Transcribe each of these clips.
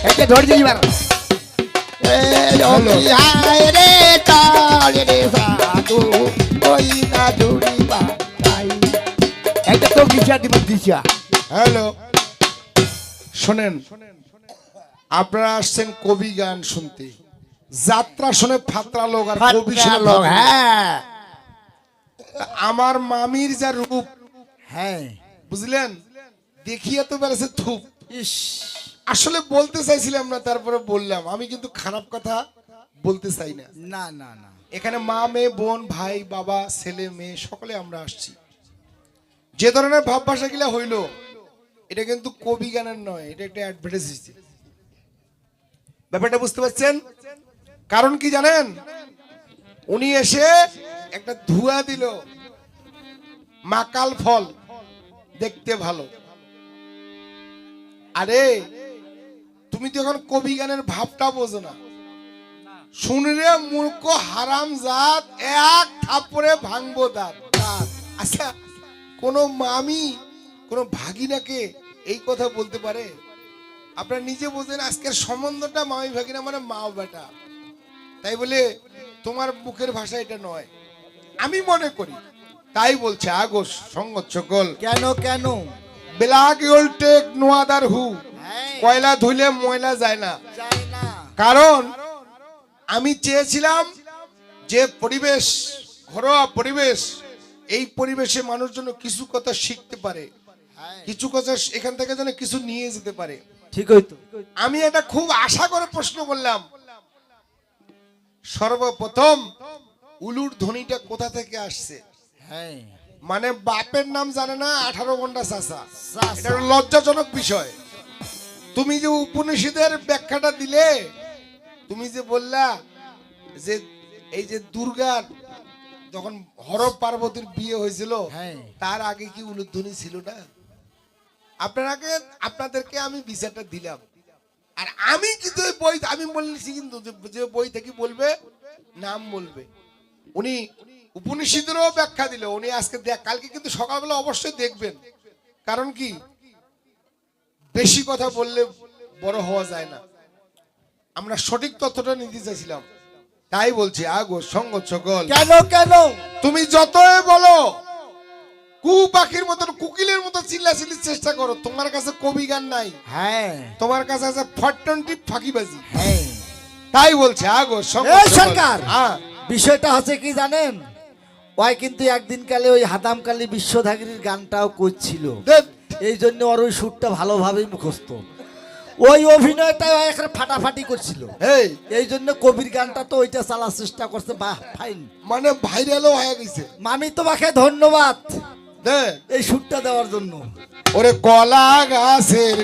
একে ধরে দিবার এই হায় রে তালে রে সাধু ওই না জুড়িবা তাই একটা তো দিশা দিবা দিশা। হ্যালো, শোনেন, আপনারা আসছেন কবি গান শুনতে, যাত্রা শুনে ফাত্রা লোক আর কবি শুনে লোক। ফাত্রা। হ্যাঁ আমার মামির যা রূপ, হ্যাঁ বুঝলেন, দেখিয়ে তো বেড়েছে থুপ। ইস আসলে বলতে চাইছিলাম না, তারপরে বললাম। আমি কিন্তু খারাপ কথা বলতে চাই না। না না না এখানে মা মেয়ে বোন ভাই বাবা ছেলে মেয়ে সকলে আমরা আসছি। যে ধরনের ভাব ভাষা গুলা হইলো, এটা কিন্তু কবি গানের নয়, এটা একটা অ্যাডভার্টাইজ হয়েছে। ব্যাপারটা বুঝতে পারছেন? কারণ কি জানেন, উনি এসে একটা ধোঁয়া দিল, মাকাল ফল দেখতে ভালো। আরে তুমি তো এখন কবি গানের ভাবটা বোঝো না। শুনরে মূর্খ হারাম জাত, এক থাপ্পড়ে ভাঙবো দাঁত। আচ্ছা, কোন মামি কোন ভাগিনাকে এই কথা বলতে পারে? আপনারা নিজে বোঝেন, আজকের সম্বন্ধটা মামি ভাগিনা মানে মা বেটা। তাই বলে তোমার মুখের ভাষা এটা নয়, আমি মনে করি। তাই বলছে আগোস সঙ্গত সকল। কেন কেন ব্ল্যাক ইউল টেক নো আদার হু, হ্যাঁ, কয়লা ধুইলে ময়লা যায় না। চাই না। কারণ আমি চেয়েছিলাম যে পরিবেশ, ঘরোয়া পরিবেশ, এই পরিবেশে মানুষজন কিছু কথা শিখতে পারে, হ্যাঁ, কিছু কথা এখান থেকে যেন কিছু নিয়ে যেতে পারে। ঠিক হইতো। আমি এটা খুব আশা করে প্রশ্ন করলাম, সর্বপ্রথম উলুর ধ্বনিটা কোথা থেকে আসছে? হ্যাঁ মানে বাপের নাম জানে না 18 ঘন্টা চাচা। চাচা। এটা লজ্জাজনক বিষয়। তুমি যে উপনিষদের ব্যাখ্যাটা দিলে, তুমি যে বললা যে এই যে দুর্গার যখন হর পার্বতীর বিয়ে হয়েছিল, হ্যাঁ। তার আগে কি উলুধ্বনি ছিল না? আপনাদেরকে আমি বিচারটা দিলাম। আর আমি কিন্তু এই বই আমি বলেছি, কিন্তু যে বই থেকে বলবে নাম বলবে। উনি উপনিষদেরও ব্যাখ্যা দিল। উনি আজকে কালকে কিন্তু সকালবেলা অবশ্যই দেখবেন। কারণ কি, বেশি কথা বললে বড় হওয়া যায় না। আমরা সঠিক তথ্যটা নিতে চাইছিলাম, তাই বলছি আগো সঙ্গত সকল। কেন কেন তুমি যতই বলো, কু পাখির মতন কুকিলের মতো চিল্লাচিল্লির চেষ্টা করো, তোমার কাছে কবি গান নাই, হ্যাঁ তোমার কাছে আছে ফট্টনটি ফাঁকিবাজি। হ্যাঁ তাই বলছে আগো এই সঙ্গত সকল। সরকার, হ্যাঁ, বিষয়টা হচ্ছে কি জানেন, ওই কিন্তু একদিন কালে ওই হাদামকালী বিশ্বধাগিনীর গানটাও করছিল, দেখ, এই জন্য ওর ওই সুরটা ভালোভাবেই মুখস্থ। ওই অভিনয়টা এখানে ফাটাফাটি করছিল, এই জন্য কবির গানটা তো ওইটা চালার চেষ্টা করছে। বাহ, ফাইন, মানে ভাইরালও হয়ে গেছে। মামি তোমাকে ধন্যবাদ দেখ, এই সুরটা দেওয়ার জন্য। ওরে কলা গাছের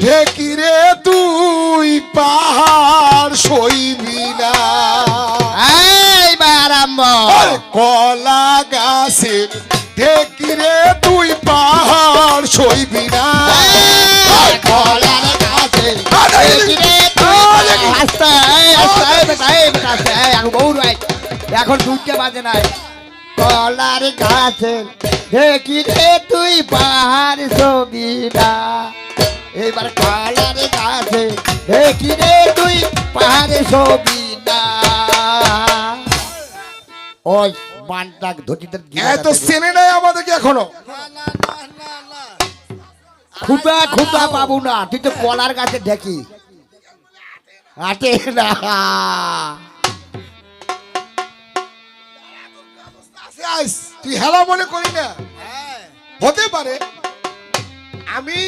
ঢেকিরে তুই পাহাড় সইবি না। ওরে কলা গাছের ঢেকিরে তুই পাহাড় সইবি না। কলার গাছের এখন দুধকে বাজে নাই। কলার গাছের ঢেকিরে তুই পাহাড় ছবি না। এবার কলার গাছে ঢেকিরে তুই পাহাড়ে ছবি না। ওই বানটা ধুতিতে এত চেনে নাই আমাদেরকে এখনো। খুদা খুদা পাবো না, তুই তো কলার গাছে ঢেকি আটে না। তুই হেলা মনে করি না, হতে পারে আমি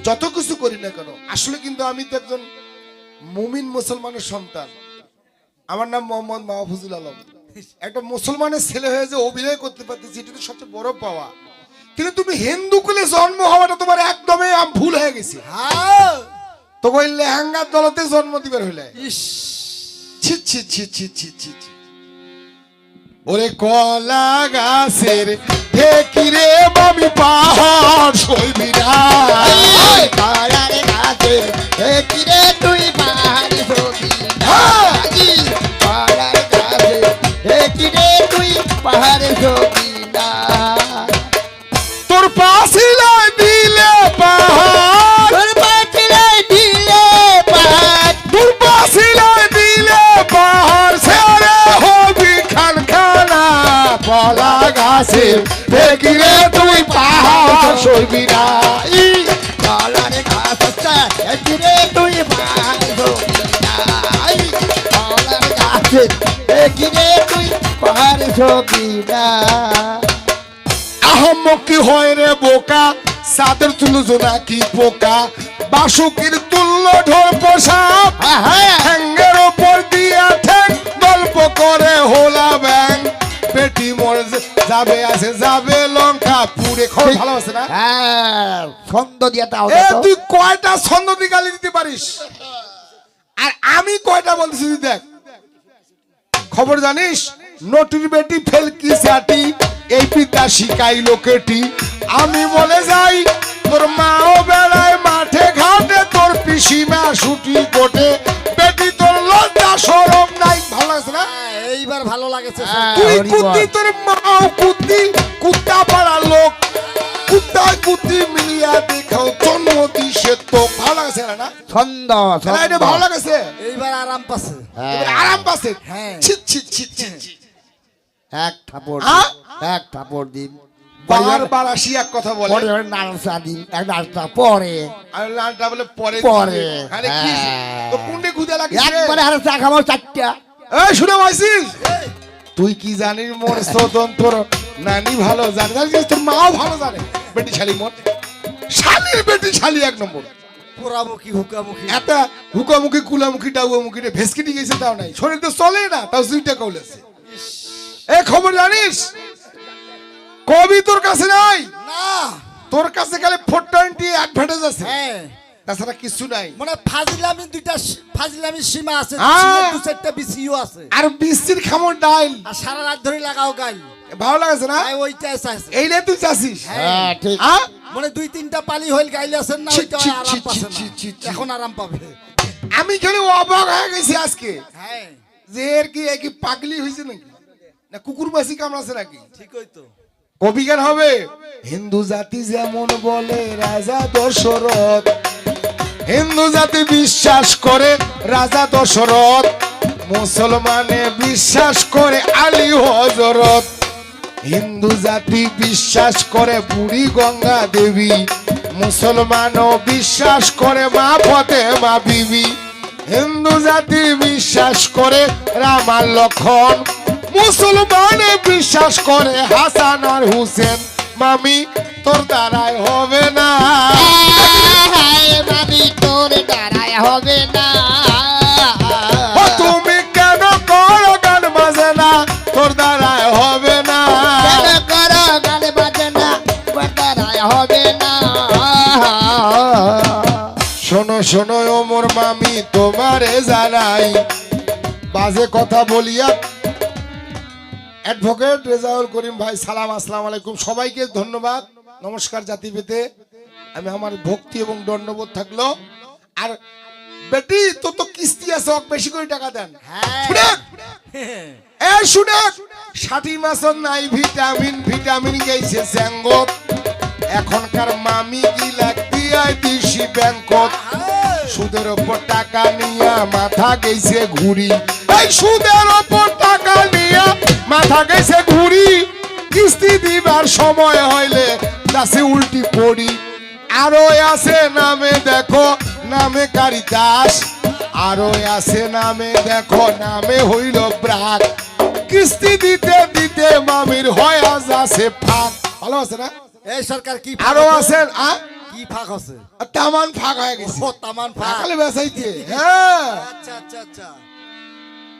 যত কিছু করি না কেন, আসলে কিন্তু আমি তো একজন মুমিন মুসলমানের সন্তান। আমার নাম মোহাম্মদ মাহফুজুল আলম। একটা মুসলমানের ছেলে হয়ে যে অভিনয় করতে পারতেছি, এটা তো সবচেয়ে বড় পাওয়া। কিন্তু তুমি হিন্দু কুলে জন্ম হওয়াটা তোমার একদমই ভুল হয়ে গেছে। তো ওই লেহেঙ্গার দলতে জন্ম দিবার হইলে ছি ছি ছি ছি ছি ছি ছি। ওরে কলা গাছের ঢেকিরে মামি পাহাড় সইবি না। কলার গাছে ঢেকিরে তুই পাহাড় ছবি না। কলার গাছে ঢেকিরে তুই পাহাড় ছবি না। তোর পাশিলায় দিলে পাহাড়, তোর পাখিরে দিলে দেখিলে তুই পাহাড় সইবি না। কলার গাছটা কিরে তুই পাহাড় সইবি না। কলার গাছ কিরে তুই পাহাড় সইবি না। আহম্মকি হয় রে বোকা, সাদের তুলো জোনাকি পোকা, বাসুকির তুল্য ঢোল পোশাক, ঠ্যাঙ্গের ওপর দিয়া ঠ্যাং গল্প করে হোলা ব্যাং, পেটি মরে যাবে আছে যাবে লঙ্কা পুরে। খবর ভালো আছে না? হ্যাঁ ছন্দ দিয়া তাও এ তুই কয়টা ছন্দ দিয়ে গালি দিতে পারিস, আর আমি কয়টা বলতেছি তুই দেখ। খবর জানিস? নটির বেটি ফেলকি সাটি, এই পিতা শিখাইলো কেটি। আমি বলে যাই তোর মাও বেড়ায় মাঠে ঘাটে, তোর পিসিমা ছুটি কোটে, বেটি তোর লজ্জা শরম নাই। ভালো লাগছে না? এইবার ভালো লাগেছে। তুই কুত্তি, তোর মাও কুত্তি, কুত্তা পাড়ার লোক, কুত্তায় কুত্তি মিলিয়া দেখাও জন্ম দিছে তো। ভালো লাগছে না? ছন্দ খেলা এটা ভালো লাগছে? এইবার আরাম পাচ্ছে। এবার আরাম পাচ্ছে। হ্যাঁ। ছিট ছিট ছিট ছিট ছিট। এক থাপড় হ্যাঁ? এক থাপড় দিন বারবার আসি এক কথা বলে, পরে নাড়সা দিন এক নাড়সা পরে আর লালটা বলে পরে পরে। আরে কি হ্যাঁ। তো কুন্ডে খুদে লাগিস রে? একবারে হারে চা খাবো চারটা। এই শুনে পাইছিস? তুই কি জানিস মোর সদন তোর নানি ভালো জানে, জানিস তোর মাও ভালো জানে। বেটি শালি মোর শালির বেটি শালি এক নম্বর। পোড়ামুখী হুকামুখী। এত হুকামুখী কুলামুখী ডাউয়ামুখী রে ভেসকিটি গেছে তাও নাই, শরীর তো চলে না তাও দুইটা কৌলেছে। এই খবর জানিস? কবি তোর কাছে নাই, না। তোর কাছে গেলে 420 অ্যাডভার্টাইজ আছে, হ্যাঁ তাছাড়া কিছু নাই। মানে ফাজিলামি দুইটা ফাজিলামি সীমা আছে, হ্যাঁ। দু চারটা বিসিও আছে। আর বিস্তির খামর ডাইল আর সারা রাত ধরে লাগাও গাল। ভালো লাগছে না? তাই ওইটাই চাইছে। এই রে তুই চাচ্ছিস? হ্যাঁ ঠিক হ্যাঁ? মানে দুই তিনটা পালি হইল গাইলে আছেন না, ছি, ওইটা ছি, আরাম ছি, পাচ্ছে ছি, না। ছি, ছি। এখন আরাম পাবে। আমি খালি অবাক হয়ে গেছি আজকে হ্যাঁ যে এর কি একই পাগলি হয়েছে নাকি, না কুকুর বাসি কামড়াছে নাকি? ঠিকই তো। কবি গান হবে। হিন্দু জাতি যেমন বলে রাজা দশরথ, হিন্দু জাতি বিশ্বাস করে রাজা দশরথ, মুসলমানে বিশ্বাস করে আলী হযরত, হিন্দু জাতি বিশ্বাস করে বুড়ি গঙ্গা দেবী, মুসলমানও বিশ্বাস করে মা ফতেমা বিবি, হিন্দু জাতি বিশ্বাস করে রাম আর লক্ষণ, মুসলমানে বিশ্বাস করে হাসান আর হুসেন। মামি তোর দ্বারাই হবে না, মামি তোর দ্বারাই হবে না। ও তুমি কেন করো গান বাজে না, তোর দ্বারাই হবে না। কেন করো গান বাজে না, তোর দ্বারাই হবে না। শোনো শোনো ওমর মামি তোমারে জানাই, বাজে কথা বলিয়া অ্যাডভোকেট রেজাউল করিম ভাই সালাম, আসসালামু আলাইকুম। সবাইকে ধন্যবাদ, নমস্কার জাতি পেতে। আমি আমার ভক্তি এবং দণ্ডবোধ থাকলো। আর বেটি তো তো কিস্তি আছে, ওকে বেশি করে টাকা দেন। শুনে এই শুনে 60 মাসন নাই ভিটামিন, ভিটামিন গেছে জ্যাঙ্গত, এখনকার মামি গিলা দিয়াই দিছি ব্যাংকত, সুদের ওপর টাকা নিয়া মাথা গেছে ঘুরি, এই সুদের ওপর টাকা নিয়া মাথা গেছে ঘুরি, কিস্তি দিবার সময় হইলে দাসে উল্টি পড়ি। আরো আছে নামে দেখো নামে কারিদাস, আরো আছে নামে দেখো নামে হইল ব্রাক, কিস্তি দিতে দিতে মামির হয় আজ আছে ফাঁক। ভালো আছে না? এই সরকার কি আরো আছেন কি ফাঁক আছে? তামান ফাঁক হয়ে গেছে, ও তামান ফাঁক। সকালে বেসাইতে। হ্যাঁ আচ্ছা আচ্ছা আচ্ছা।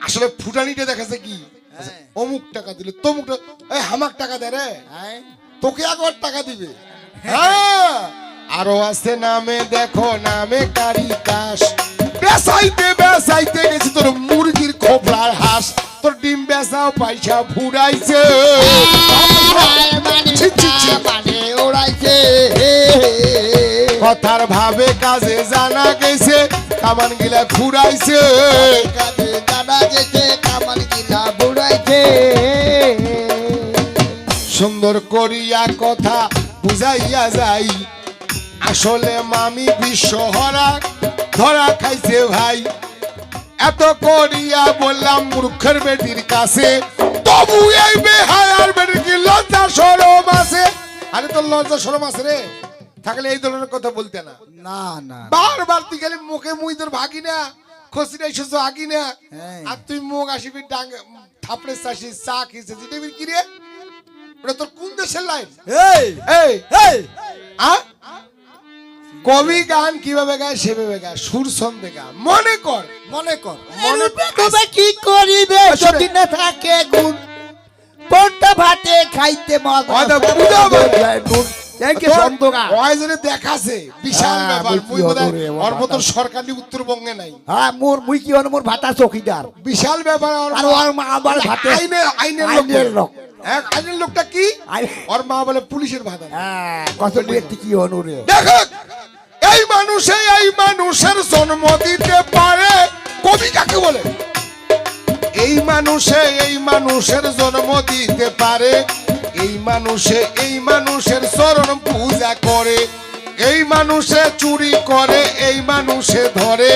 আসলে ফুটানিটা দেখাছে কি, হ্যাঁ। অমুক টাকা দিলে তমুক এই হামাক টাকা দে রে, হ্যাঁ তোকে একবার টাকা দিবে। হ্যাঁ আরো আছে নামে দেখো নামে কারিদাস, বেসাইতে বেসাইতে গেছি তোর মুরগির খোপড়ার হাঁস, তোর ডিম বেচাও পয়সা ফুরাইছে। ছি, ছি, ছি। মানে ওড়াইছে কথার ভাবে কাজে জানা গেছে, কামান গিলা ফুরাইছে। কাজে জানা গেছে, কামান কিনা বুড়াইছে। সুন্দর করিয়া কথা বুঝাইয়া যাই, আসলে মামি বিশ্বহরা ধরা খাইছে ভাই। এত করিয়া বললাম মূর্খের বেটির কাছে, তবু এই বেহায়ার বেটির কি লজ্জা শরম আছে? আরে তোর লজ্জা শরম আছে রে, থাকলে এই ধরনের কথা বলতে না। না না বারবার তুই খালি মুখে মুই তোর ভাগি না, খসিটা এসেছো আগি না, হ্যাঁ। আর তুই মুখ আসিবি ডাং থাপড়ে চাষি চা খেয়েছে জিনিস কি রে? ওটা তোর কোন দেশের লাইন? এই এই এই আ? কবি গান কিভাবে গায় সেভাবে গায়, সুর ছন্দে গা। মনে কর মনে কর রূপে তবে কি করিবে যদি না থাকে গুণ, কোনটা ভাতে খাইতে মজা হয়তো বুঝাবো। নুন। এই কি ছন্দ গান? ওয়াইজনে দেখাছে বিশাল হ্যাঁ, ব্যাপার। মুই কি মুই বোধহয় অদূরে, ও ওর মতন বাতাস। সরকারি উত্তরবঙ্গে নাই। হ্যাঁ মুই কি হলো মোর ভাতা চৌকিদার, বিশাল ব্যাপার। আর ওর মা আবার ভাতে আইনের আইনের লোক। এক আইনের লোকটা কি? আই- ওর মা বলে পুলিশের ভাতা। হ্যাঁ কত ব্যক্তি কি অনুরে। দেখো এই মানুষের জন্ম দিতে পারে, কবি কাকে বলে? এই মানুষের জন্ম দিতে পারে, এই মানুষের চরণ পূজা করে, এই মানুষে চুরি করে, এই মানুষে ধরে,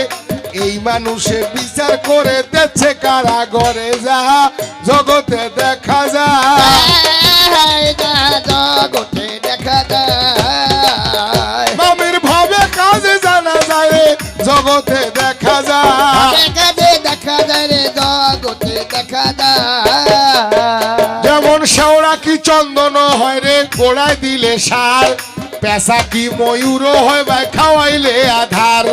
এই মানুষে বিচার করে দেখছে কারাগরে, যা জগতে দেখা যায়। জগতে দেখা যায়, মামির ভাবে কাজে জানা যায় রে, জগতে দেখা যায়। দেখা যায় রে, জগতে দেখা যায়। যেমন শেওড়া কি চন্দন হয় রে, গোড়ায় দিলে সার, পেশা কি ময়ূর হয় ভাই খাওয়াইলে আধার।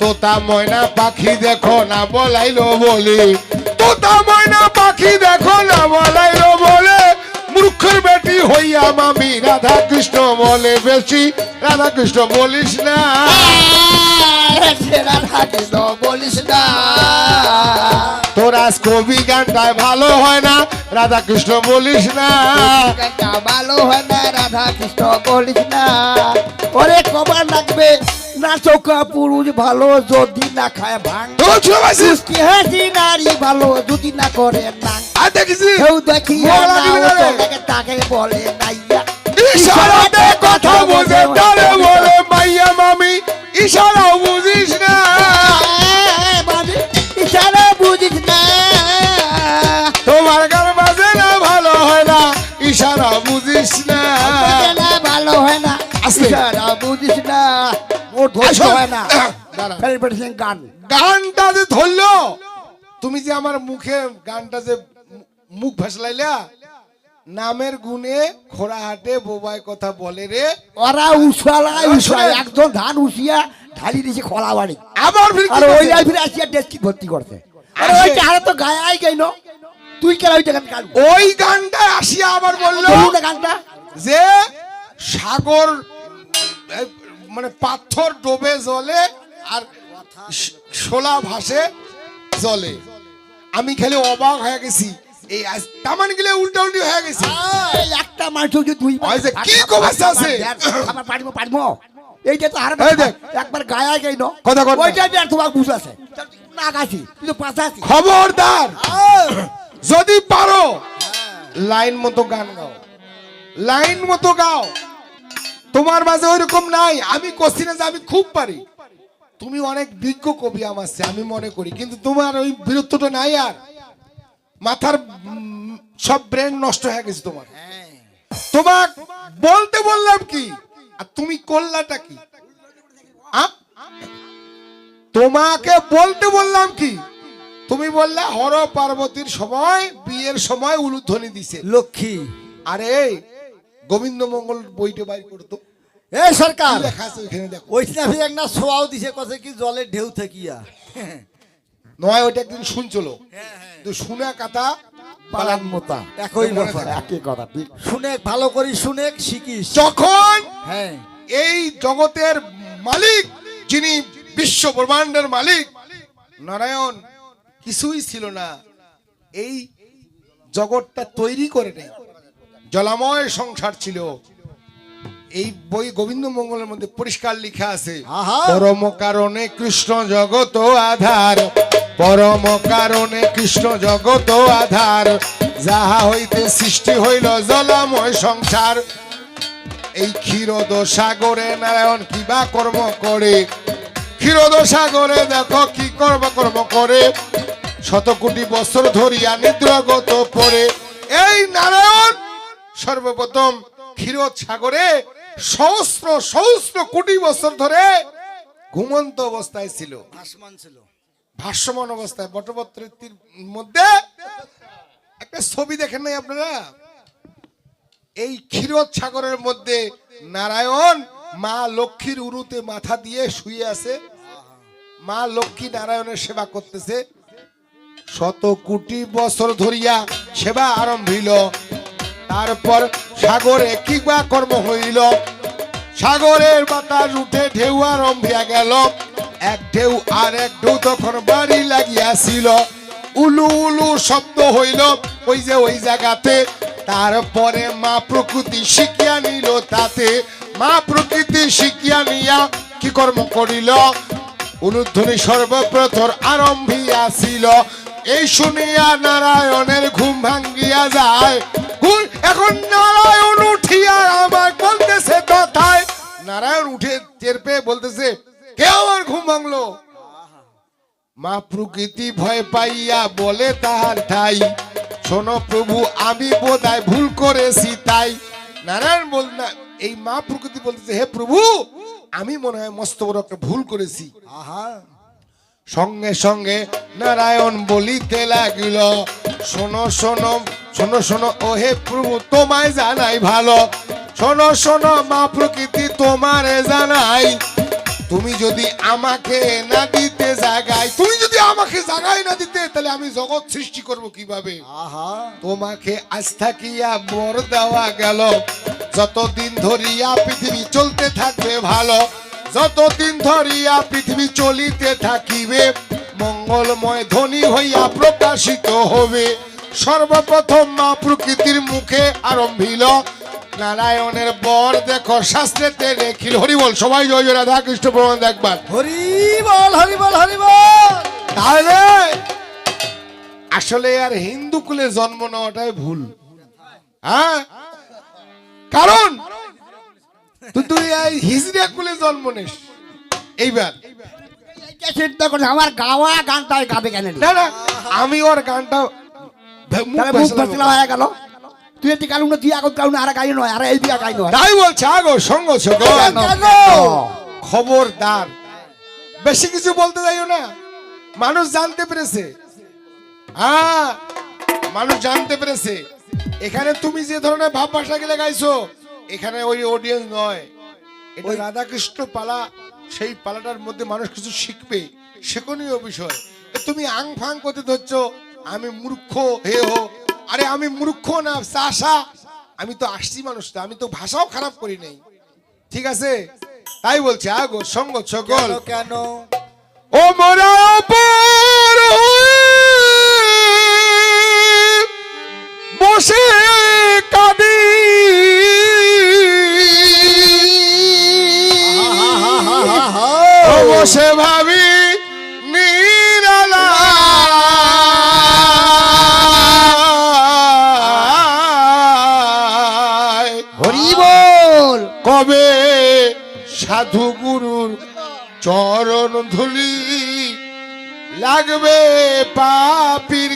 তোতা ময়না পাখি দেখো না বলাইলো বলে, তোতা ময়না পাখি দেখো না বলাইলো বলে, মূর্খের বেটি হইয়া মামি রাধা কৃষ্ণ বলে বেশি, রাধা কৃষ্ণ বলিস না। রাধা কৃষ্ণ বলিস না, তোর আজ কবি গানটায় ভালো হয় না, রাধা কৃষ্ণ বলিস না। গানটা ভালো হয় না, রাধা কৃষ্ণ বলিস না। ওরে কবার লাগবে না চৌকা পুরুষ ভালো যদি না খায় ভাঙ, তোর ছোট ভাইছিস? কি হাসি নারী ভালো যদি না করে না। আর দেখিস কেউ দেখিয়া মোলা না দিবি ও না রে। তোকে তাকে বলে নাইয়া, ইশারাতে কথা বোঝে তারে বলে মাইয়া মামি, ইশারাও বুঝিস না। বাবি ইশারা বুঝিস না, তোমার গান বাজে না ভালো হয় না, ইশারা বুঝিস না। না ভালো হয় না, আস্তে। ইশারা বুঝিস না, ও ধৈর্য আসো। হয় না। দাঁড়া। ফেলবেন গান গানটা যে ধরলো, তুমি যে আমার মুখে গানটা যে মুখ ভাসলাইলা, নামের গুণে খোড়াহাটে বোবাই কথা বলে রে। ওরা উসায় একজন ধান উসিয়া ঢালি দিয়েছে খোলা বাড়ি, আবার ফির কি আর ওই করছে? ফিরে আসিয়া ডেস্কি ভর্তি করছে। আরে আসে। ওইটা আরে তো গায়ে আই গাই ন, তুই কেন ওইটা গান গান ওই গানটা আসিয়া আবার বললো বলুন না গানটা। যে সাগর এই, মানে পাথর ডোবে জলে আর শোলা ভাসে জলে। আমি খালি অবাক হয়ে গেছি, এই তামান গেলে উল্টা উল্টি হয়ে গেছে। এই একটা মানুষ যদি দুই ওই যে কি কমাচ্ছে আছে? আমার পারবো এইটা তো আর এই দেখ। একবার গায়ে আই গাই ন, কথা কর না। ওইটা আর তোমার বুঝ আছে না গাছি, তুই তো পাশে আছিস। খবরদার, যদি পারো লাইন মতো গান গাও, লাইন মতো গাও। তোমার মাঝে ওইরকম নাই। আমি করছি না যে আমি খুব পারি, তুমি অনেক বিজ্ঞ কবি আমার চেয়ে, আমি মনে করি, কিন্তু তোমার ওই বীরত্বটা নাই। আর মাথার সব ব্রেন নষ্ট হয়ে গেছে তোমার। তোমাক বলতে বললাম কি আর তুমি করলাটা কি? আ? তোমাকে বলতে বললাম কি, তুমি বললে হর পার্বতীর সময় বিয়ের সময় উলুধ্বনি দিছে লক্ষ্মী। আরে গোবিন্দ মঙ্গল বইটা বাইর করতো, এই সরকার কি লেখা আছে ওইখানে দেখো। ওই নামে একটা সোয়াও দিছে কথা কি জলের ঢেউ থাকিয়া। নয় ওইটা একদিন শুনছিল, তো শুনে কথা পালান মোতা একই মনে ব্যাপার। থাকে। একই কথা ঠিক। শুনে ভালো করি শুনে শিখিস। যখন হ্যাঁ এই জগতের মালিক, যিনি বিশ্ব ব্রহ্মাণ্ডের মালিক নারায়ণ, কিছুই ছিল না, এই জগৎটা তৈরি করে নেই, জলাময় সংসার ছিল। এই বই গোবিন্দ মঙ্গলের মধ্যে পরিষ্কার লেখা আছে, আহা। পরম কারণে কৃষ্ণ জগত আধার, পরম কারণে কৃষ্ণ জগত আধার, যাহা হইতে সৃষ্টি হইল জলাময় সংসার। এই ক্ষীরদ সাগরে নারায়ণ কিবা কর্ম করে, ক্ষীরোদ সাগরে দেখো কি কর্ম করে, শত কোটি বছর ধরিয়া নিদ্রাগত পড়ে। এই নারায়ণ সর্বপ্রথম ক্ষীরোদ সাগরে সহস্র সহস্র কোটি বছর ধরে ঘুমন্ত অবস্থায় ছিল, আসমান ছিল। ভাসমান অবস্থায়। বটপত্রের মধ্যে একটা ছবি দেখেন নাই আপনারা? এই ক্ষীরোদ সাগরের মধ্যে নারায়ণ মা লক্ষ্মীর উরুতে মাথা দিয়ে শুয়ে আছে, মা লক্ষ্মী নারায়ণের সেবা করতেছে। শত কোটি বছর ধরিয়া সেবা আরম্ভ হইল। তারপর সাগরে কি বা কর্ম হইল, সাগরের বাতাস উঠে ঢেউ আরম্ভ হইয়া গেল। এক ঢেউ আর এক ঢেউ তখন বাড়ি লাগিয়াছিল, উলু উলু শব্দ হইল ওই যে ওই জায়গাতে। তারপরে মা প্রকৃতি শিখিয়া নিল তাতে, মা প্রকৃতি শিখিয়া নিয়া কি কর্ম করিল, উলুধ্বনি সর্বপ্রথম আরম্ভিয়াছিল। এই শুনিয়া নারায়ণের ঘুম ভাঙ্গিয়া যায়। এখন নারায়ণ উঠিয়া আমার বলতেছে কথায়, নারায়ণ উঠে টের পেয়ে বলতেছে কে আমার ঘুম ভাঙলো। মা প্রকৃতি ভয় পাইয়া বলে তাহার ঠাই, শোনো প্রভু আমি বোধহয় ভুল করেছি তাই। নারায়ণ বল না, এই মা প্রকৃতি বলতেছে হে প্রভু আমি মনে হয় মস্ত বড় একটা ভুল করেছি। আহা, সঙ্গে সঙ্গে নারায়ণ বলিতে লাগিল, শোনো শোনো শোনো শোনো ও হে প্রভু তোমায় জানাই ভালো, শোনো শোনো মা প্রকৃতি তোমারে জানাই, তুমি যদি আমাকে না দিতে জাগাই, তুমি যদি আমাকে জাগাই না দিতে তাহলে আমি জগৎ সৃষ্টি করব কিভাবে। আহা, তোমাকে আজ থাকিয়া বর দেওয়া গেল, যতদিন ধরিয়া পৃথিবী চলতে থাকবে ভালো, যতদিন ধরিয়া পৃথিবী চলিতে থাকিবে মঙ্গলময় ধ্বনি হইয়া প্রকাশিত হবে। সর্বপ্রথম মা প্রকৃতির মুখে আরম্ভিল, নারায়ণের বর দেখো শাস্ত্রেতে রেখিল। হরি বল, সবাই জয় জয় রাধা কৃষ্ণ প্রমাণ দেখবার। হরি বল হরি বল হরি বল। তাহলে আসলে আর হিন্দু কুলে জন্ম নেওয়াটাই ভুল। হ্যাঁ, কারণ তুই এই হিজড়া কুলে জন্ম নিস। এইবার চিন্তা করছে আমার গাওয়া গানটাই গাবে কেন? না না, আমি ওর গানটা মুখ ফাসলা হয়ে গেল। তুই এটি গালু না, তুই আগত গালু না, আর গাই নয়, আর এই দিয়া গাই নয়। তাই বলছে আগো সঙ্গ সকল খবরদার বেশি কিছু বলতে যাইও না। মানুষ জানতে পেরেছে, হ্যাঁ মানুষ জানতে পেরেছে। এখানে তুমি যে ধরনের ভাব ভাষা গেলে গাইছো, এখানে ওই অডিয়েন্স নয়, এটা রাধাকৃষ্ণ পালা। সেই পালাটার মধ্যে মানুষ কিছু শিখবে, শিক্ষণীয় বিষয়। তুমি আং ফাং করতে ধরছো আমি মূর্খ হে হো। আরে আমি মূর্খ না চাষা, আমি তো আসছি মানুষ, তো আমি তো ভাষাও খারাপ করি নাই, ঠিক আছে? তাই বলছে আগো সঙ্গ সকল কেন ও মোরা অপর বসে কাঁদি, ও বসে ভাবি নিরালা, হরি বল। কবে সাধু গুরুর চরণ ধুলি লাগবে পাপির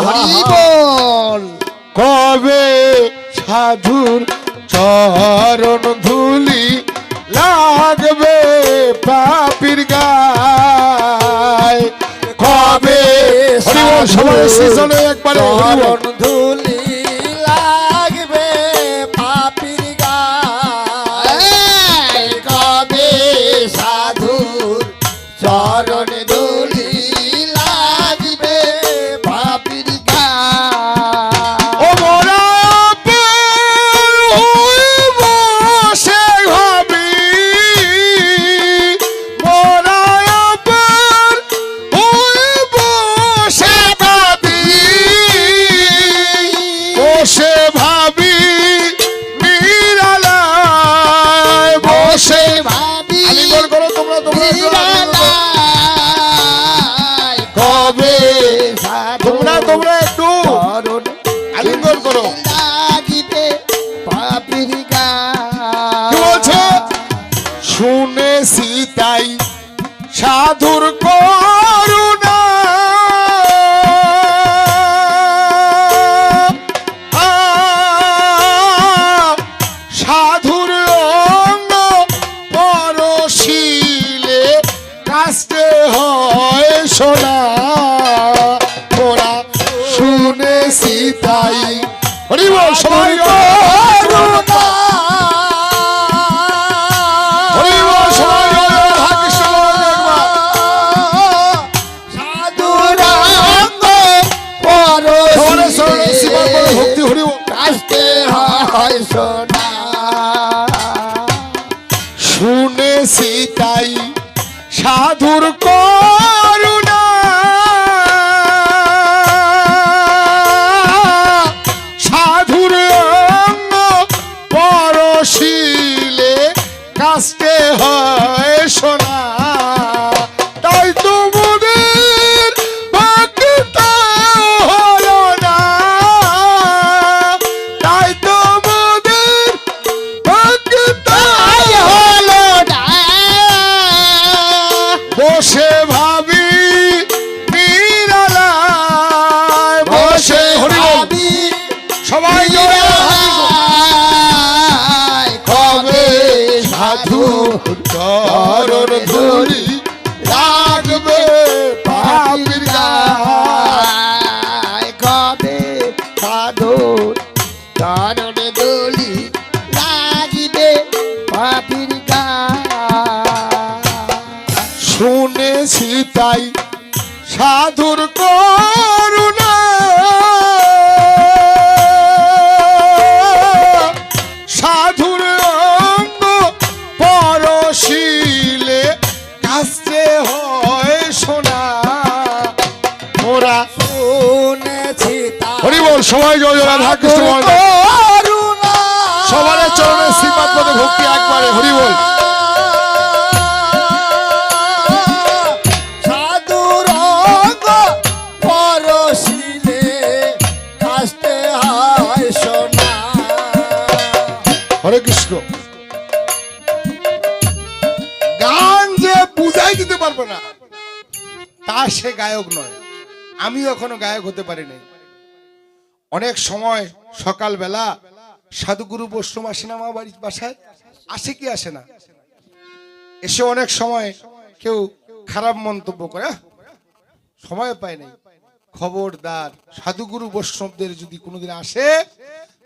হরি গায়, বল। কবে সাধুর চরণ ধুলি লাগবে পাপির গায়, কবে সবাই সিজনে একবারে চরণ ধুলি লাগবে পাপির গায়, কবে সাধুর চরণ ধুলি লাগবে পাপির গায়। ও মোরা বসে ভাবি, মোরা বসে ভাবি, সাধুর করুণা সাধুর অঙ্গ পরশিলে কাস্তে হয় সোনা ওরা শুনেছি তাই হরি বল সবাই করুণা হরি বল সবাই রাধা কৃষ্ণ বল একবার। সাধুরাঙ্গ সবারে সবারে শিবার বলে পরশিলে ভক্তি হরি বল। কাস্তে হয় সোনা শুনেছি তাই সাধুর করুণা সাধুর অঙ্গ পরশিলে কাস্তে হয় সোনা তাই তোমাদের ভক্ত হলো না তাই তোমাদের ভক্ত হলো না বসে ভাবি নিরালায় বসে হরি বল। ভাবি সবাই জোরে কবে সাধু চরণ ধরি লাগবে পাপির গায়। কবে সাধু চরণ দলি লাগিবে পাপির শুনেছি তাই সাধুর করুণা সাধুর অঙ্গ পরশিলে কাছে হয় সোনা ওরা শুনেছি হরি বল সবাই জয় জয় রাধা কৃষ্ণ বল। করুণা সবার চরণে শ্রীপাদ পদে ভক্তি একবারে হরি বল। সাধুরঙ্গ পরশিলে কাস্তে হয় সোনা হরে কৃষ্ণ। গান যে বুঝাই দিতে পারবো না তা সে গায়ক নয়। আমিও এখনো গায়ক হতে পারি নাই। অনেক সময় সকালবেলা সাধুগুরু বৈষ্ণব আসে না আমার বাড়ির বাসায় আসে কি আসে না এসে অনেক সময় কেউ খারাপ মন্তব্য করে সময় পায় নাই। খবরদার সাধুগুরু বৈষ্ণবদের যদি কোনোদিন আসে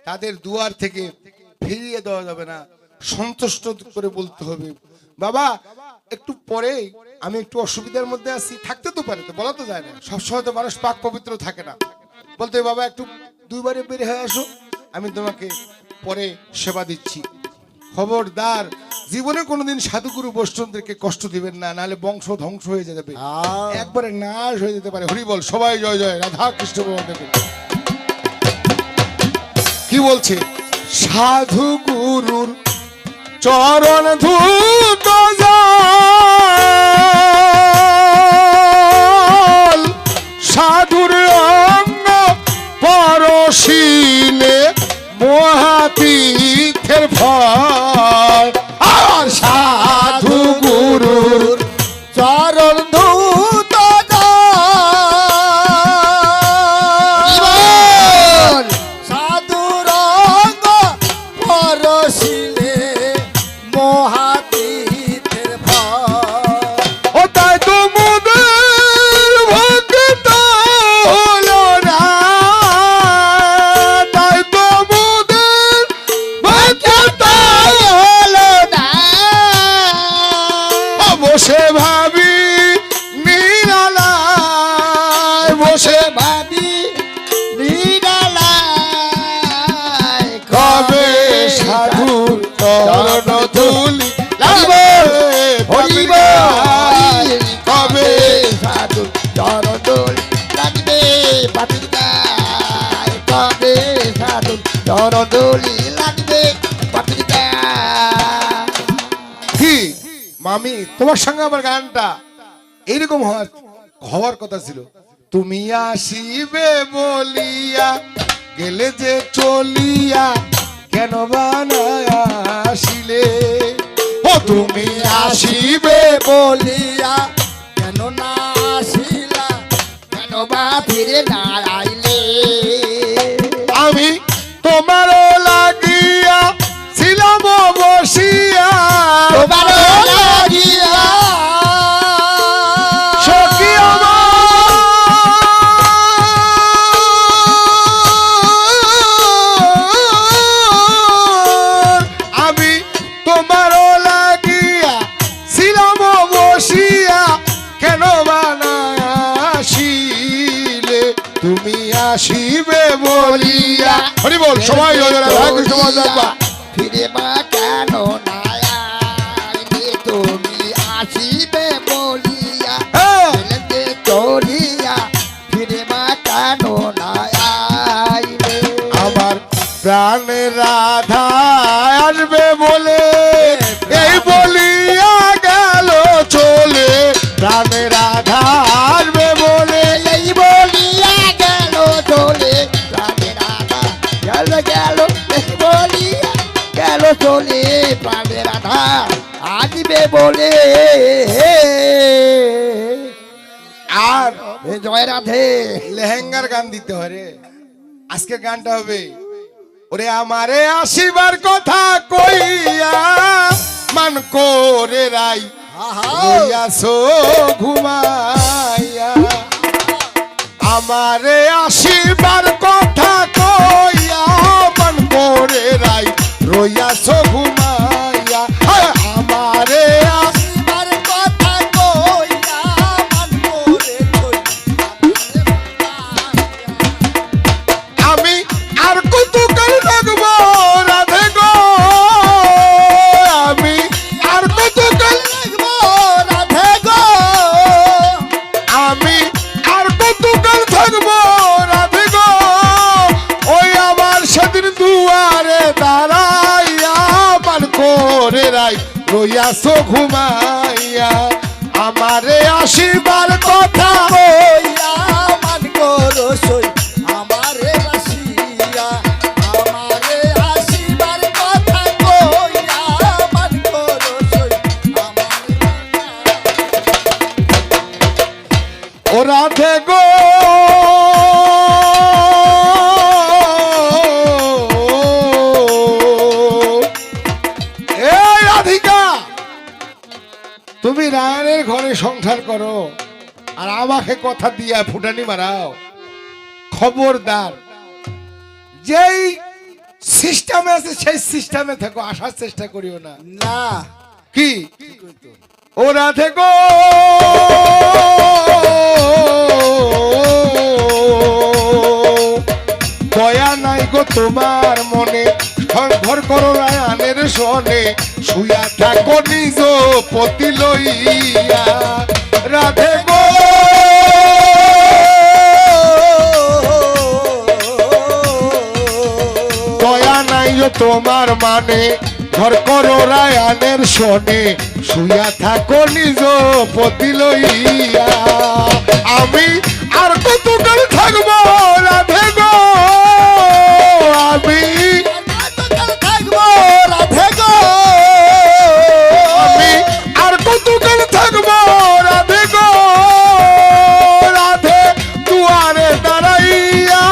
তাদের দুয়ার থেকে ফিরিয়ে দেওয়া যাবে না, সন্তুষ্ট করে বলতে হবে বাবা একটু পরে আমি একটু অসুবিধার মধ্যে আছি, থাকতে তো পারে, তো বলা তো যায় না, সবসময় তো মানুষ পাক পবিত্র থাকে না। বলতে হবে, বাবা একটু দুইবারে বের হয়ে আসো, আমি তোমাকে পরে সেবা দিচ্ছি। খবরদার জীবনে কোনোদিন সাধুগুরু বৈষ্ণবদেরকে কষ্ট দিবেন না, নাহলে বংশ ধ্বংস হয়ে যাবে, একবারে নাশ হয়ে যেতে পারে। হরি বল সবাই জয় জয় রাধা কৃষ্ণ দেবেন। কি বলছে? সাধু গুরুর চরণ ধূত জল সাধুর অঙ্গ পরশিলে মহাতীর্থের ফল। আর সাধু গুরুর চরণ ধূত সাধুর অঙ্গ পরশিলে মহাতীর্থের ফল। ও তাই তো মোদের ভক্ত হলো না, তাই তো মোদের ভক্ত হলো না। বসে ভাবি নিরালায়, বসে ভাবি নিরালায় কবে সাধুর চরণ ধুলি লাগবে হরিব কবে সাধু চরণ ধুলি লাগবে পাপির গায়। কবে সাধু চরণ ধুলি লাগবে পাপির গায়। কি মামি তোমার সঙ্গে আমার গানটা এইরকম হওয়ার কথা ছিল। তুমি আসিবে বলিয়া গেলে যে চলিয়া, কেন বানায় আসিলে? ও তুমি আসিবে বলিয়া ফিরে না আইলে আমি তোমারও লাগিয়া ছিলাম বসিয়া তোমার লাগিয়া সখী আমার আমি তোমারও লাগিয়া ছিলাম বসিয়া কেন বানায় আসিলে তুমি আসিবে বলিয়া হরি বল সবাই দেখবা ফিরে বা কেন না আইলে তুমি আসিবে বলিয়া হ্যাঁ ছেলেকে চলিয়া ফিরে বা কেন না আইলে আমার প্রাণে রাধা আসবে বলে এই বলিয়া গেল চলে প্রাণে রাধা আসবে বলে এই বলিয়া গেল চলে প্রাণে রাধা গেল গেল এই বলিয়া গেল চলে প্রাণে রাধা আসবে বলে আর এ জয় রাধে লেহেঙ্গার গান দিতে হয় আজকে গানটা হবে ওরে আমারে আসিবার কথা কইয়া মান করে রাই রইয়াছো ঘুমাইয়া আমারে আসিবার কথা কইয়া মান করে রাই রইয়াছো ঘুমাইয়া হ্যাঁ, আমারে আসিবার কথা কইয়া মান করে আমি আর কতকাল লাগবো রাধে গো আমি আর কতকাল লাগবো রাধে গো আমি আর কতকাল থাকবো রাধে গো ওই আমার সেদিন দুয়ারে দাঁড়াইয়া মান করে রাই রইয়াছো ঘুমাইয়া আমারে আসিবার কথা কইয়া মান করো সই আমারে বাসিয়া আমারে আসিবার কথা কইয়া মান করো সই ও রাধে গো এই রাধিকা তুমি রায়নের ঘরে সংসার করো আর আমাকে কথা দিয়া ফুটানি মারাও খবরদার যেই সিস্টেমে আছে সেই সিস্টেমে থাকো আসার চেষ্টা করিও না না কি ও রাধে গো দয়া নাই গো তোমার মনে ঘর করো রায়ানের শোনে শুয়া থাকো নিজ পতি লইয়া রাধে গো দয়া নাই গো তোমার মানে ঘর করো রায়ানের শোনে শুয়া থাকো নিজ পতি লইয়া আমি আর কতকাল থাকবো রাধে গো আমি থাকবো রাধে গো আমি আর কতকাল থাকবো রাধে গো রাধে দুয়ারে দাঁড়াইয়া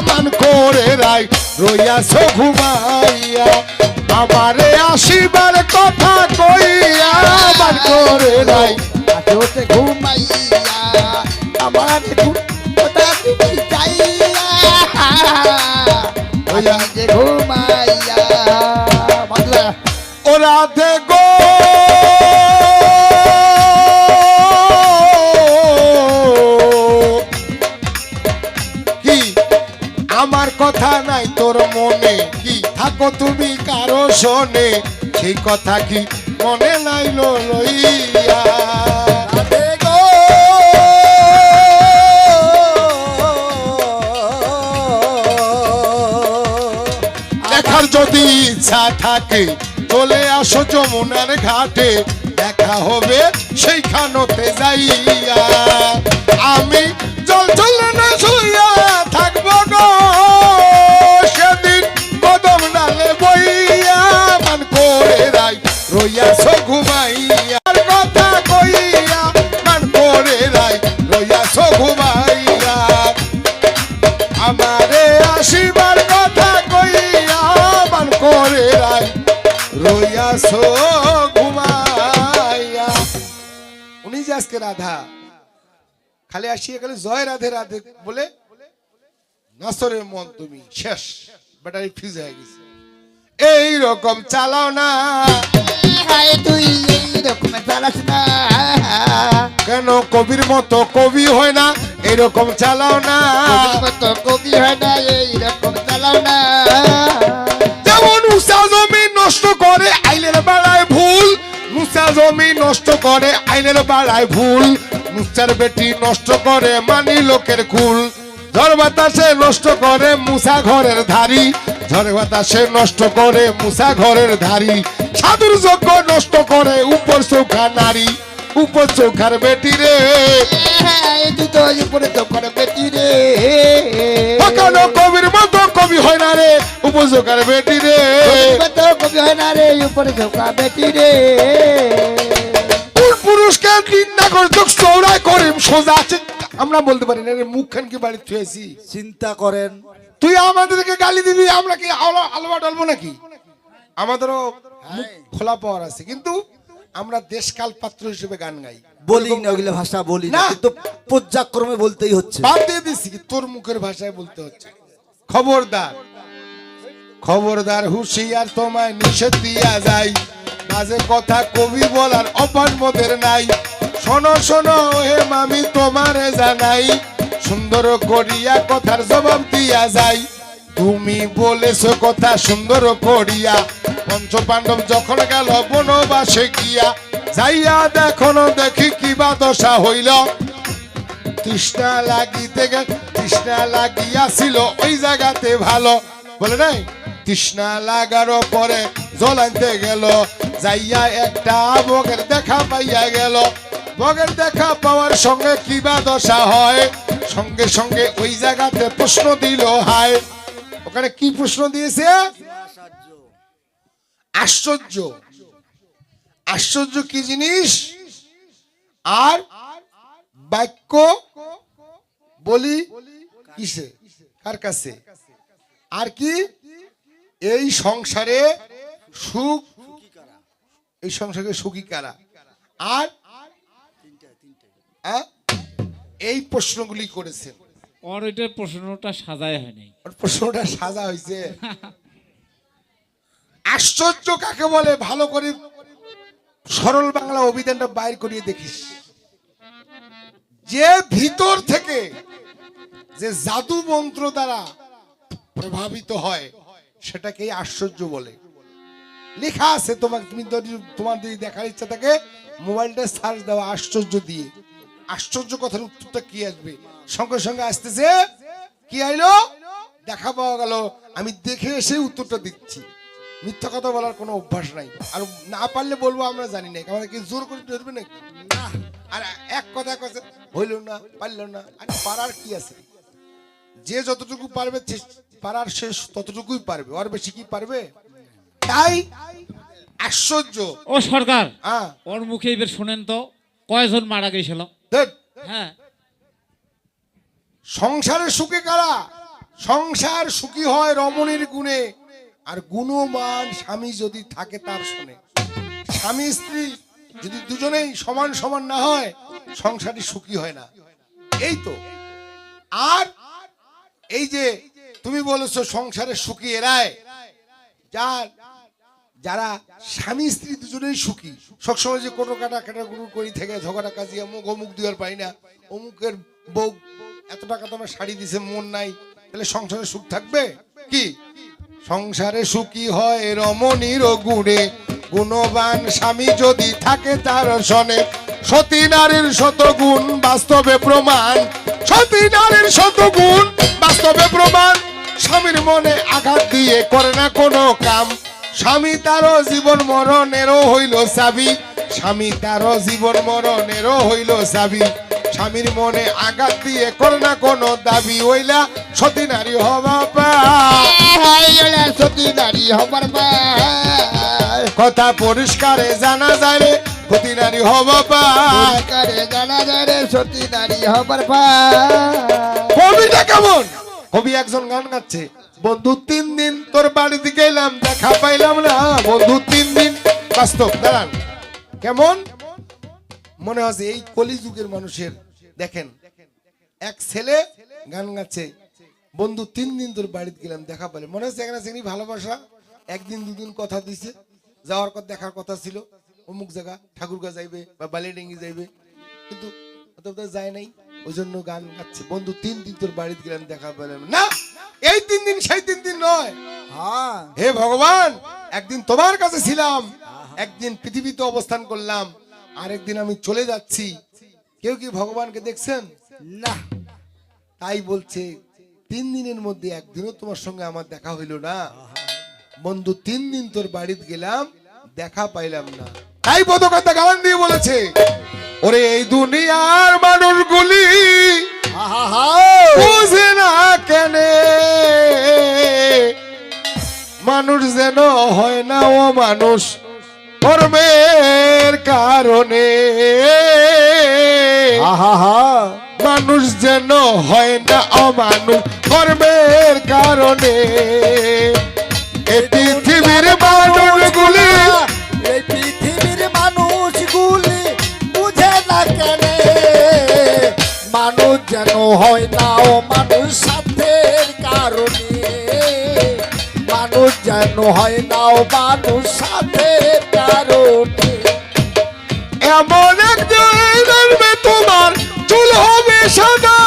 মান করে রাই রইয়াছো ঘুমাইয়া আমারে আসিবার কথা কইয়া মান করে রাই আজোতে ঘুমাইয়া আমার কথা তুমি চাইয়া আজকে ঘুমাইয়া বাংলা ও রাধে গো কি আমার কথা নাই তোর মনে কি থাকো তুমি কারো শোনে সেই কথা কি মনে নাই লইয়া রাধে গো দেখার যদি ইচ্ছা থাকে চলে আসো যমুনার ঘাটে দেখা হবে সেইখানতে যাইয়া আমি জল চলে না শুইয়া থাকবো গো সেদিন কদম ডালে বইয়া মান করে রাই রইয়াছো ঘুমাইয়া আর কথা কইয়া মান করে রাই রইয়াছো ঘুমাইয়া উনি যে আজকে রাধা, খালি আসিয়ে খালি জয় রাধে রাধে বলে নাসরের মন তুমি শেষ, ব্যাটারি ফিউজ হয়ে গেছে। এই রকম চালাও না হায় তুই এইরকম চালাস না, কেন, কবির মতো কবি হয় না, এইরকম চালাও না। কবির মতো কবি হয় না, এইরকম চালাও না। যেমন উষা জমি নষ্ট করে আইনের বেলায় ভুল, মুসা জমি নষ্ট করে আইনের বেলায় ভুল, মুসার বেটি নষ্ট করে মানি লোকের কুল। ঝড় বাতাসে নষ্ট করে মুসা ঘরের ধারি, ঝড় বাতাসে নষ্ট করে মুসা ঘরের ধারি। সাধুর যজ্ঞ নষ্ট করে উপর চৌখা নারী, উপর চৌখার বেটি রে। এই দুটো উপরে তো করে বেটি রে, কেন কবির মতো কবি হয় না রে, উপযোগার বেটি রে। কবির মতো কবি হয় না রে, উপরে চৌকা বেটি রে। কোন পুরুষকে নিন্দা করে চোখ চৌড়ায় করিম সোজা আছে, আমরা বলতে পারি না রে, মুখখান কি বাড়ি থুয়েছি। চিন্তা করেন, তুই আমাদেরকে গালি দিবি, আমরা কি আলবা ডলবো নাকি? আমাদেরও মুখ খোলা পাওয়ার আছে, কিন্তু আমরা দেশকাল পাত্র হিসেবে গান গাই, বলি না ওগুলো ভাষা বলি না, না। কিন্তু পর্যায়ক্রমে বলতেই হচ্ছে। বাদ দিয়ে দিছি কি তোর মুখের ভাষায় বলতে হচ্ছে। খবরদার, খবরদার, হুঁশিয়ার তোমায় নিষেধ দিয়া যাই, মাঝে কথা কবি বলার অপান মোদের নাই। শোনো শোনো হে মামি তোমারে জানাই, সুন্দর করিয়া কথার জবাব দিয়া যাই। তুমি বলেছো কথা সুন্দর করিয়া, পঞ্চ পাণ্ডব যখন গেল বনবাসে গিয়া, যাইয়া দেখো দেখি কিবা দশা হইল। তৃষ্ণা লাগিতে গেল, তৃষ্ণা লাগিয়াছিল ওই জায়গাতে ভালো, বলে নাই তৃষ্ণা লাগার পরে জল আনতে গেল, যাইয়া একটা বগের দেখা পাইয়া গেল। বগের দেখা পাওয়ার সঙ্গে কিবা দশা হয়, সঙ্গে সঙ্গে ওই জায়গাতে প্রশ্ন দিল হায়। ওখানে কি প্রশ্ন দিয়েছে? আশ্চর্য। আশ্চর্য কি জিনিস? আর বাক্য বলি কিসে, কার কাছে? আর কি এই সংসারে সুখ, এই সংসারে সুখী কারা? আর এই প্রশ্নগুলি করেছেন। ওর ওইটার প্রশ্নটা সাজায় হয় নাই। ওর প্রশ্নটা সাজা হয়েছে। আশ্চর্য কাকে বলে ভালো করে সরল বাংলা অভিধানটা বাইর করিয়ে দেখিস। যে ভিতর থেকে যে জাদু মন্ত্র দ্বারা প্রভাবিত হয় সেটাকে আশ্চর্য বলে। লেখা আছে, তোমার তুমি তোমার যদি দেখার ইচ্ছা থাকে মোবাইলটা সার্চ দেওয়া আশ্চর্য দিয়ে, আশ্চর্য কথার উত্তরটা কি আসবে সঙ্গে সঙ্গে আসতেছে। কি আইলো দেখা পাওয়া গেল, আমি দেখে এসে উত্তরটা দিচ্ছি। মিথ্যা কথা বলার কোনো অভ্যাস নাই, আর না পারলে বলবো আমরা জানি না, আমাদের কি জোর করে ধরবে নাকি? আর এক কথা কথা হইল না, পারলো না, আর পারার কি আছে? যে যতটুকু পারবে পারার শেষ ততটুকুই পারবে, আর বেশি কি পারবে? তাই আশ্চর্য। ও সরকার, হ্যাঁ ওর মুখে এবার শোনেন তো কয়জন মারা গেছিল? দেখ, হ্যাঁ, সংসারের সুখে কারা? সংসার সুখী হয় রমণীর গুণে, আর গুণমান স্বামী যদি থাকে তার শোনে। স্বামী স্ত্রী যদি দুজনেই সমান সমান না হয় সংসারই সুখী হয় না। এই তো। আর এই যে তুমি বলেছো সংসারের সুখী এরাই যারা স্বামী স্ত্রী দুজনেই সুখী, সবসময় যে কোনো কাটাকুটি করি থেকে ঝগড়া কাজি, অমুক দুয়ার পাই না, অমুকের বউ এত টাকা তোমার শাড়ি দিছে মন নাই, তাহলে সংসারে সুখ থাকবে কি? সংসারে সুখী হয় রমণীর গুণে, গুণবান স্বামী যদি থাকে তার সনে। সতী নারীর শতগুণ বাস্তবে প্রমাণ, সতী নারীর শতগুণ বাস্তবে প্রমাণ। স্বামীর মনে আঘাত দিয়ে করে না কোনো কাম, স্বামী তারও জীবন মরণেরও হইল চাবি, স্বামী তারও জীবন মরণেরও হইল চাবি। স্বামীর মনে আঘাত দিয়ে করে না কোনো দাবি, ওইলা সতী নারী হবা পায়, সতী নারী হবার পায়, কথা পরিষ্কারে জানা যায় রে, সতী নারী হবা পায়। জানা যায় রে, সতী নারী হবার পায়। কবিটা কেমন? কবি একজন গান গাচ্ছে, বন্ধু 3 দিন তোর বাড়িতে গেলাম দেখা পাইলাম না, বন্ধু 3 দিন। বাস্তব দাঁড়ান, কেমন মনে হচ্ছে এই কলিযুগের মানুষের। দেখেন এক ছেলে গান গাচ্ছে, বন্ধু 3 দিন তোর বাড়িতে গেলাম দেখা পেলে, মনে হচ্ছে এখানে সেখানে ভালোবাসা, 1 দিন 2 দিন কথা দিছে, যাওয়ার কথা দেখার কথা ছিল, অমুক জায়গা ঠাকুরগাঁ যাইবে বা বালিডাঙ্গি যাইবে, কিন্তু যায় নাই। ওই জন্য গান গাচ্ছে, বন্ধু 3 দিন তোর বাড়িতে গেলাম দেখা পেলাম না। এই 3 দিন সেই 3 দিন নয়। হ্যাঁ হে ভগবান, একদিন তোমার কাছে ছিলাম, একদিন পৃথিবীতে অবস্থান করলাম, আরেকদিন আমি চলে যাচ্ছি। কেউ কি ভগবানকে দেখছেন? না, তাই বলছে 3 দিনের মধ্যে একদিনও তোমার সঙ্গে আমার দেখা হইল না। বন্ধু 3 দিন তোর বাড়িতে গেলাম, দেখা পাইলাম না। তাই বোধকথা গান দিয়ে বলেছে, ওরে এই দুনিয়ার মানুষগুলি বুঝে না কেনে, মানুষ যেন হয় না ও মানুষ কর্মের কারণে। মানুষ যেন হয় না অমানুষ কর্মের কারণে। এই পৃথিবীর মানুষগুলি, এই পৃথিবীর মানুষগুলি বুঝে না কেন, মানুষ যেন হয় না ও মানুষ সাথের কারণে, মানুষ যেন হয় না ও মানুষ সাথের কারণে। এমন একজন জন্মে তোমার চুল হবে সাদা,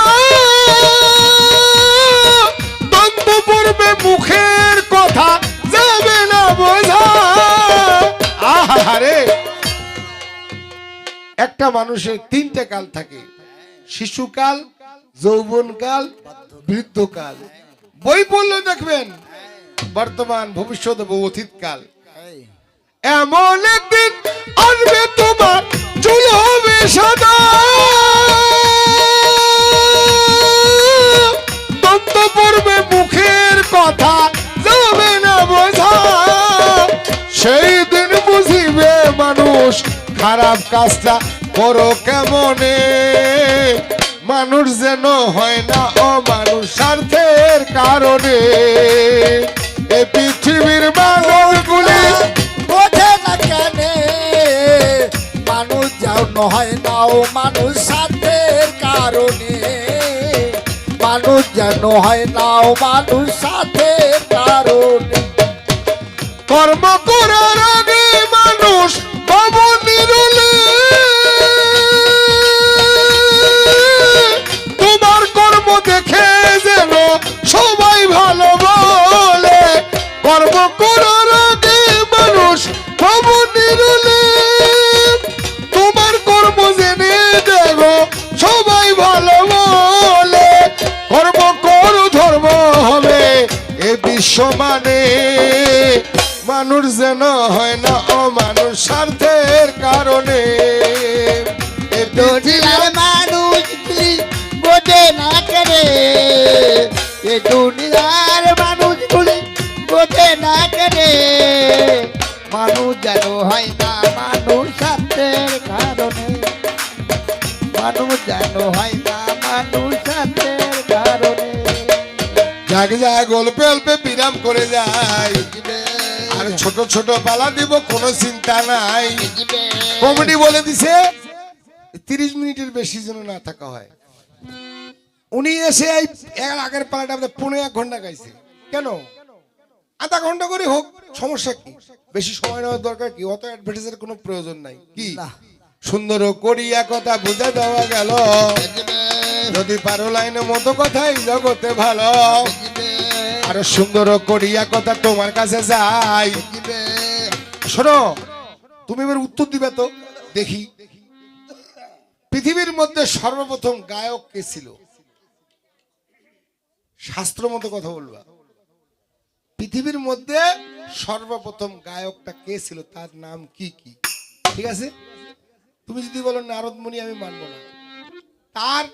দ্বন্দ্ব পড়বে মুখের কথা যাবে না বোঝা। আহারে, একটা মানুষের 3টে কাল থাকে, শিশুকাল, যৌবনকাল, বৃদ্ধকাল। বই পড়লে দেখবেন বর্তমান, ভবিষ্যৎ এবং অতীতকাল। এমন একদিন আসবে তোমার চুল হবে সাদা, দ্বন্দ্ব পড়বে মুখের কথা যাবে না বোঝা। সেই দিন বুঝিবে মানুষ খারাপ কাজটা করো কেমনে, মানুষ যেন হয় না অমানুষ স্বার্থের কারণে। এই পৃথিবীর মানুষগুলি বোঝে না কেন, মানুষ যেন হয় না ও মানুষ সাথের কারণে, মানুষ যেন হয় না ও মানুষ সাথের কারণে। কর্ম করার আগে মানুষ বাবু নিরলে, তোমার কর্ম দেখে যেন সবাই ভালো বলে। কর্ম করার আগে মানুষ বাবু নিরলে, তোমার কর্ম জেনে দেখো সবাই ভালো বলে। কর্ম করো ধর্ম হবে এ বিশ্ব মানে, মানুষ যেন হয় না অমানুষ স্বার্থের কারণে। এ দুনিয়ার মানুষগুলি বোঝে না কেনে, এ দুনিয়ার মানুষগুলি বোঝে না কেনে, মানুষ যেন হয় না মানুষ স্বার্থের কারণে, মানুষ যেন হয় না মানুষ স্বার্থের কারণে। জাগে যায় গল্পে অল্পে বিরাম করে যায়, আর ছোট ছোট পালা দিব কোনো চিন্তা নাই। কমেডি বলে দিছে 30 মিনিটের বেশি যেন না থাকা হয়। উনি এসে এই এর আগের পালাটা আমাদের 1.5 ঘন্টা গাইছে। কেন? আধা ঘন্টা করে হোক, সমস্যা কি? বেশি সময় নেওয়ার দরকার কি? অত অ্যাডভার্টাইজের কোনো প্রয়োজন নাই। কি সুন্দর করিয়া কথা বুঝা দেওয়া গেল, যদি পারো লাইনের মতো কথাই জগতে ভালো। আরো সুন্দর করিয়া কথা তোমার কাছে যাই। শোনো, তুমি এবার উত্তর দিবে তো দেখি। পৃথিবীর মধ্যে সর্বপ্রথম গায়ক কে ছিল? শাস্ত্র মতো কথা বলবা। পৃথিবীর মধ্যে সর্বপ্রথম গায়কটা কে ছিল, তার নাম কি কি? ঠিক আছে, তুমি যদি বলো নারদ মুনি, আমি মানবো না। তার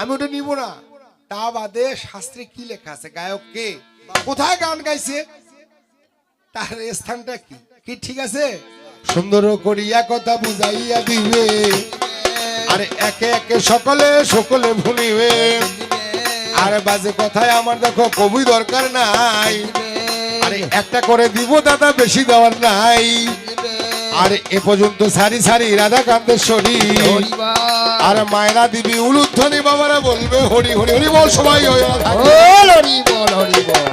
আমি ওটা নিব না। তা বাদে শাস্ত্রে কি লেখা আছে, গায়ক কে, কোথায় গান গাইছে, তার স্থানটা কি কি ঠিক আছে? সুন্দর করিয়া কথা বুঝাইয়া দিবে, আরে একে একে সকলে সকলে ভুলিবে। আরে বাজে কথায় আমার দেখো কবি দরকার নাই, আরে একটা করে দিব দাদা, বেশি দেওয়ার নাই। আর এ পর্যন্ত সারি সারি রাধা কান্তেশ্বরী হরিবা আর মায়রা দিবি উলুধ্বনি বাবারা বলবে হরি হরি হরি বল সবাই ওই রাধা। বল হরি বল হরি বল